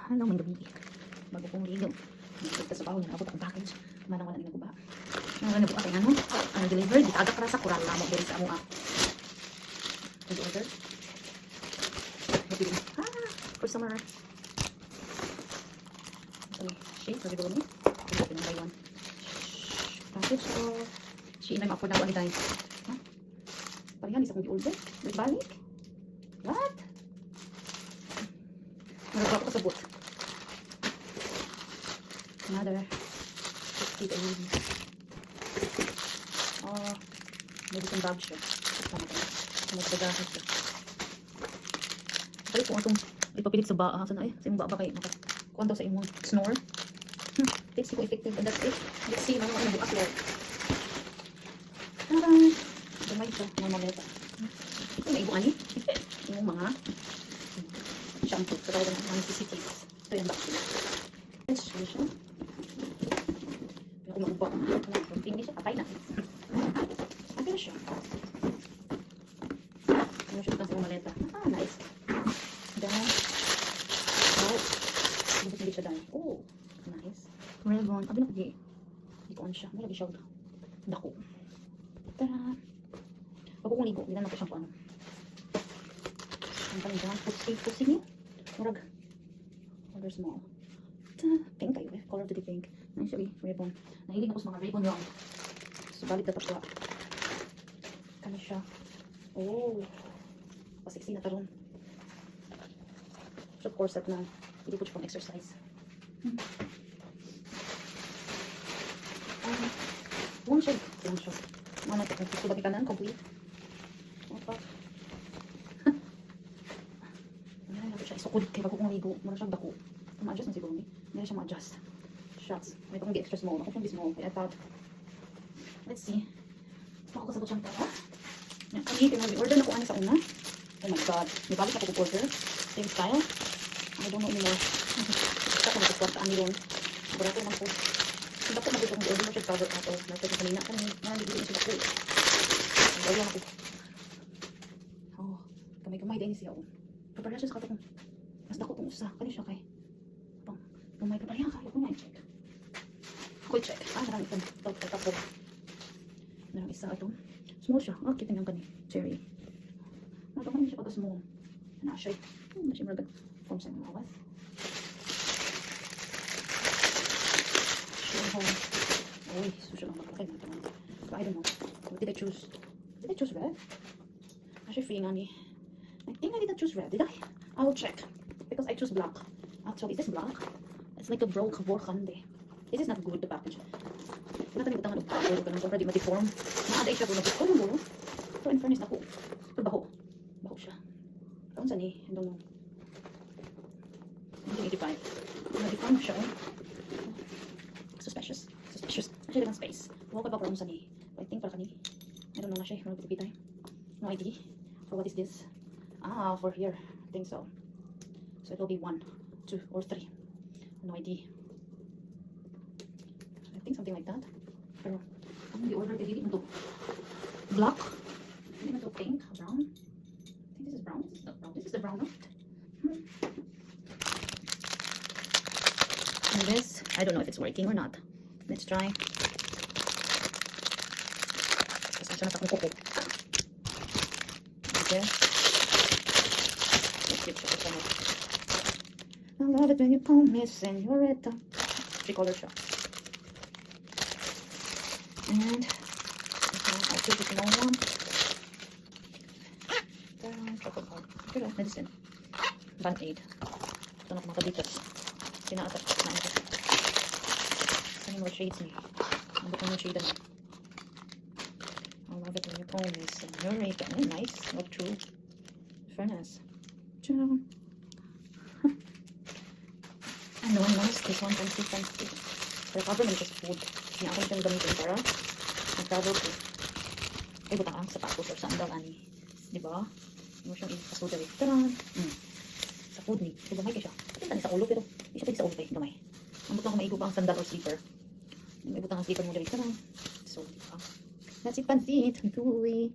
Hello, man gabi. Bago kong ligaw. Nagpunta sa baho, nabot akong package. Manang wala nila ba? Nang nabuka kay ano? Ang deliver, di agak rasa kurang lama diri sa amo. Did order? Happy for summer. So, shake, sabi ko mo. Ito yung buy one. Package ko. She na ma-afford na ako anytime. Ha? Parihan, isa kong di-order. Balik? What? Nagagawa ko sa boot. Another 50 to 80. Oh, medicine bag siya. Tama ka na. Magdagahan siya. Balik ko itong ipapilit sa baa. Saan na eh? Sa imong baa ba kayo? Kuwan daw sa imong snore. Let's see kung effective. And that's it. Let's see. Ano ang bukas Lord. Tarang! Gamay siya. Mga maleta. Ito may ibuan eh. Yung mga shampoo. Ito talaga ng mga CCTVs. Ito yung box. Let's show siya. Kung mag-ubak na. Kung tingin siya, patay na. Patay na siya. Ano siya sa maleta. Ah, nice. Dahil. Wow. Hindi siya dahil. Oh, nice. Revon. Abi na ko di. Di ko on siya. May lagi siya. Dako. Tara. Pag kong ligo, hindi na ko siyang paano. Ang palihan. Pusi niyo. Murag. Order small. Pink kayo eh. Color to the pink. Nice siya eh. Ribbon. Nahilig ako sa mga ribbon yung. Subalit na tapos. Kano siya. Oh. Pasiksi na taron. So corset na. Hindi ko siya pang exercise. One shade. One shade. Ano ito? Kung subabi ka na. Complete. Opa. Ano na siya. Isukod. Kaya bago kong ligo. Muna siyang dako. Ma-adjust na siguro ni. Hindi siya ma-adjust. Shots. May itong extra small. Ako siyang small. Kaya I thought. Let's see. Ako kasabot siyang tara. Ang hipin mo. Order na ko ano sa una. Oh my god. May balik ako order. Same style. I don't know anymore. Basta ko nakaswat sa anilon. Siguro ko naman po. Hindi ko mag-order mo siya cover ato. Nasa ko kanina. Nandibigyan siya ako. Order ako. Oh. Kamay-kamay din siya. Preparations ka ito kung. Mas dako kung usa. Kani siya kay. Gamay ka pa rin. Kaya ko na i-check. Ako i-check. Marami itong tapos. Marami isa ito. Small siya. Ah, cute yung kani. Cherry. Marami siya pagka-small. Ano siya? Hindi siya maragad. From sa mga awas. Sure home. Uy, susunod lang magpakay. So, I don't know. What did I choose? Did I choose red? Actually, free nga ni. I think I didn't choose red. Did I? I will check. Because I choose black. Actually, is this black? It's like a broke burgundy. This is not good, the package. Natin yung tangan ng package. Ganun siya, di matiform. Naaday siya kung nag-form mo. Pero in fairness, naku. Pero baho. Baho siya. Kaun saan eh? I don't know. 1985. Nag-form siya eh. Suspicious. Suspicious. Actually, naman space. Huwag ka ba kaun saan eh? I think para kani. I don't know nga siya. Marami pitipitay. No idea. For what is this? Ah, for here. I think so. So it will be 1, 2, or 3. No idea. I think something like that. Pero, ano yung order kay dito? Black? Hindi na ito pink? Brown? I think this is brown. This is not brown. This is the brown, right? And this, I don't know if it's working or not. Let's try. Kasi siya nasa kong kuko. Okay. Let's get siya ito. I love it when you call me señorita. 3-color shot. And I'll take this small one. Chocolate bar. Pero, medicine. Band-aid. Ito na kumakabitas. Sinaatak na ito. Saan more shades niya? Ang bukong yung shade na. I love it when you call me señorita. Oh, nice. Not true. Fairness. Ciao. No one wants this one. Fancy. Pero cover naman siya sa food. Kaya ako siyang gamitin para mag-travel ko. Ay, butang ang sapatos or sandal, ani. Diba? Hindi mo siyang ipasuda rin. Tara! Sa food ni. So, gamay ka siya. Patinta ni sa ulo, pero hindi siya pwede sa ulo eh. Gamay. Ang butang ko maigo pa ang sandal or slipper. May butang ang slipper mo rin. Tara! So, that's it, pansit. Tuloy.